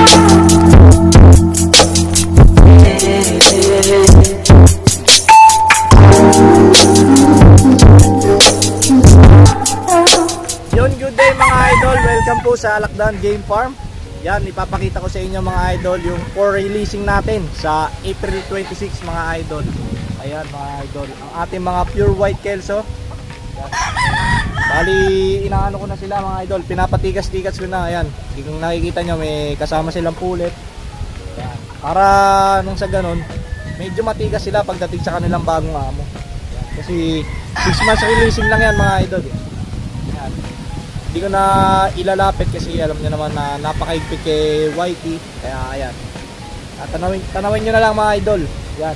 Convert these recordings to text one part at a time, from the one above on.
Yun, good day mga idol. Welcome po sa Alakdan Game Farm. Yan, ipapakita ko sa inyo mga idol yung for releasing natin sa April 26 mga idol. Ayan mga idol, ang ating mga pure white kelso. Yan. Bali, inaano ko na sila mga idol, pinapatigas-tigas ko na. Ayan, kung nakikita nyo may kasama silang pulet. Ayan. Para nung sa ganun, medyo matigas sila pagdating sa kanilang bagong amo. Ayan. Kasi 6 months releasing lang yan mga idol. Ayan. Hindi ko na ilalapit kasi alam niyo naman na napakaigpit kay Whitey. Kaya ayan. At tanawin nyo na lang mga idol. Ayan.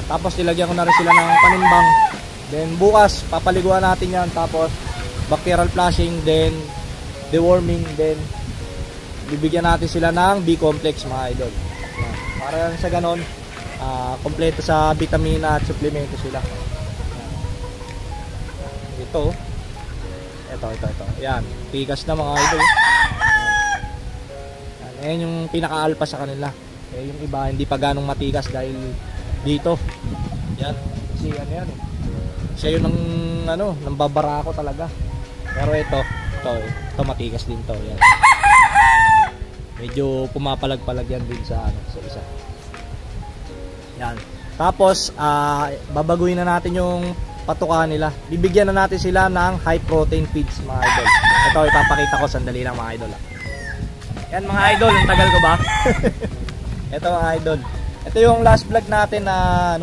Tapos nilagyan ko na rin sila ng panimbang. Then bukas papaliguan natin yan. Tapos bacterial flushing. Then deworming. Then bibigyan natin sila ng B-complex mga idol. Ayan. Para sa ganon kompleto sa vitamina at suplemento sila. Ayan. Ito Ayan, tigas na mga idol. Ayan yung pinaka-alpha sa kanila. Yung iba hindi pa ganong matigas dahil dito. Yan. Kasi ano yan eh. Siya yun ng babarako talaga. Pero ito matigas din to. Yan. Medyo pumapalag-palag yan din sa isa. Yan. Tapos babaguhin na natin yung patuka nila. Bibigyan na natin sila ng high protein feeds mga idol. Ito ipapakita ko sandali lang mga idol. Yan mga idol, ang tagal ko ba? Ito mga idol. Ito yung last vlog natin na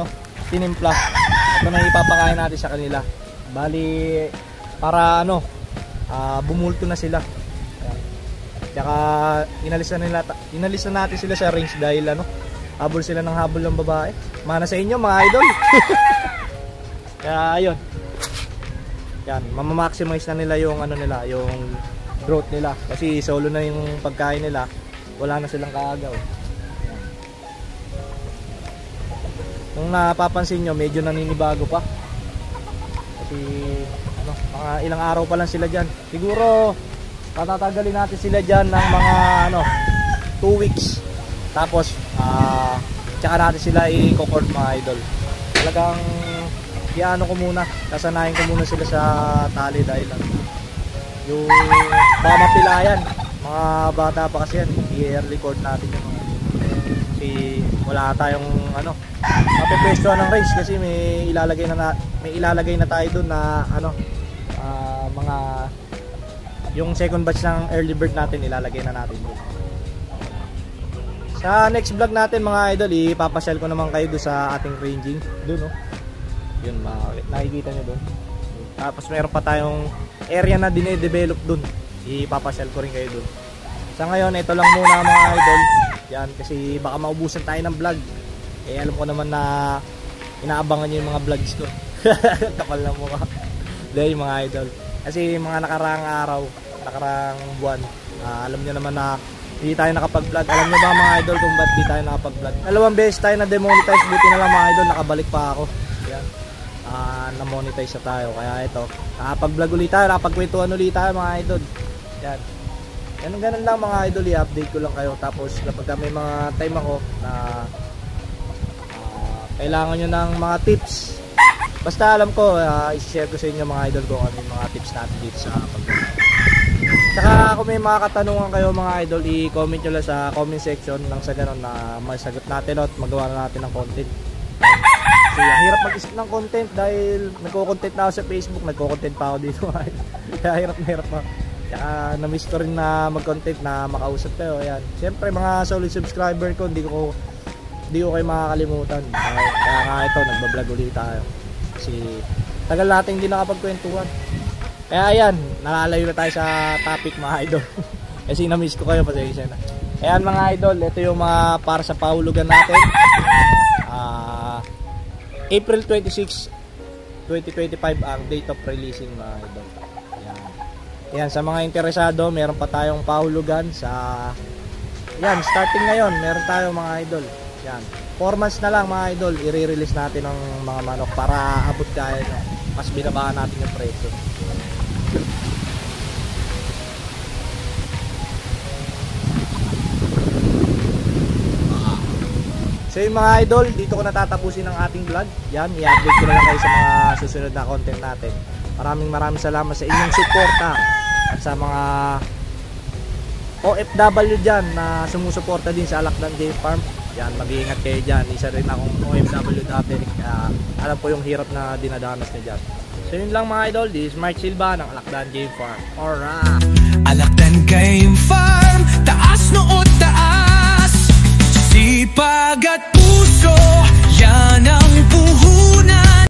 tinimpla. Ito na ipapakain natin sa kanila. Bali para bumulto na sila. Tsaka inalis na natin sila sa range dahil habol sila ng habol ng babae. Mana sa inyo mga idol. Kaya ayun. Yan, mamamaximize na nila yung yung growth nila kasi solo na yung pagkain nila. Wala na silang kaagaw. Kung napapansin nyo, medyo naninibago pa. Kasi mga ilang araw pa lang sila diyan. Siguro patatagalin natin sila diyan ng mga 2 weeks. Tapos tsaka natin sila i-cohort mga idol. Talagang ko muna, kasanayin ko muna sila sa tali dahil yung baka mapilayan, mga bata pa kasi yan, i-early court natin yung kasi wala tayong mapipwestuhan ng race kasi may ilalagay na tayo doon na mga yung second batch ng early bird natin ilalagay na natin doon. Sa next vlog natin mga idol, ipapasyal ko naman kayo doon sa ating ranging doon yun, nakikita nyo doon. Tapos meron pa tayong area na dine-develop doon. Ipapasyal ko rin kayo doon. Sa ngayon, ito lang muna mga idol. Yan, kasi baka maubusan tayo ng vlog. Alam ko naman na inaabangan nyo yung mga vlogs ko. Kapal na mukha. Dahil mga idol. Kasi mga nakaraang araw, nakaraang buwan, alam nyo naman na hindi tayo nakapag-vlog. Alam nyo ba mga idol kung ba't di tayo nakapag-vlog? 2 beses tayo na demonetize. Buti na lang mga idol, nakabalik pa ako. Yan. Na-monetize na tayo. Kaya ito, nakapag-vlog ulit tayo, nakapag-kwentuhan ulit tayo mga idol. Yan. Ganun lang mga idol, i-update ko lang kayo. Tapos kapag may mga time ako na kailangan nyo ng mga tips, basta alam ko, i-share ko sa inyo mga idol kung ano yung mga tips natin dito sa pag-vlog. Tsaka kung may mga katanungan kayo mga idol, i-comment nyo lang sa comment section nang sa ganun na masagot natin at magawa na natin ng content. Kasi ang hirap mag-isip ng content dahil nagko-content na ako sa Facebook, nagko-content pa ako dito. Kaya hirap na. Kaya na-miss ko rin na mag-content na makausap kayo. Ayan. Siyempre mga solid subscriber ko, hindi ko kayo makakalimutan. Kaya nga ito, nagbablog ulit tayo. Kasi tagal natin hindi nakapagkwentuhan. Kaya ayan, nalalayo na tayo sa topic mga idol. Kasi na-miss ko kayo, pasensya na. Ayan mga idol, ito yung mga para sa pahulugan natin. April 26, 2025 ang date of releasing mga idol. Ayan, sa mga interesado, meron pa tayong pahulugan sa starting ngayon, meron tayong mga idol. Ayan, 4 months na lang mga idol, i-release natin ang mga manok para abot kaya mas binabaan natin yung presyo. So yung mga idol, dito ko natatapusin ang ating vlog. Yan, i-update ko na lang kayo sa mga susunod na content natin. Maraming salamat sa inyong suporta at sa mga OFW dyan na sumusuporta din sa Alakdan Game Farm. Yan, mag-iingat kayo dyan. Isa rin akong OFW dati, kaya alam po yung hirap na dinadanas niya dyan. So yun lang mga idol, this is Mark Silva ng Alakdan Game Farm. Alright! Alakdan Game Farm, taas noo taas, sipag at puso, yan ang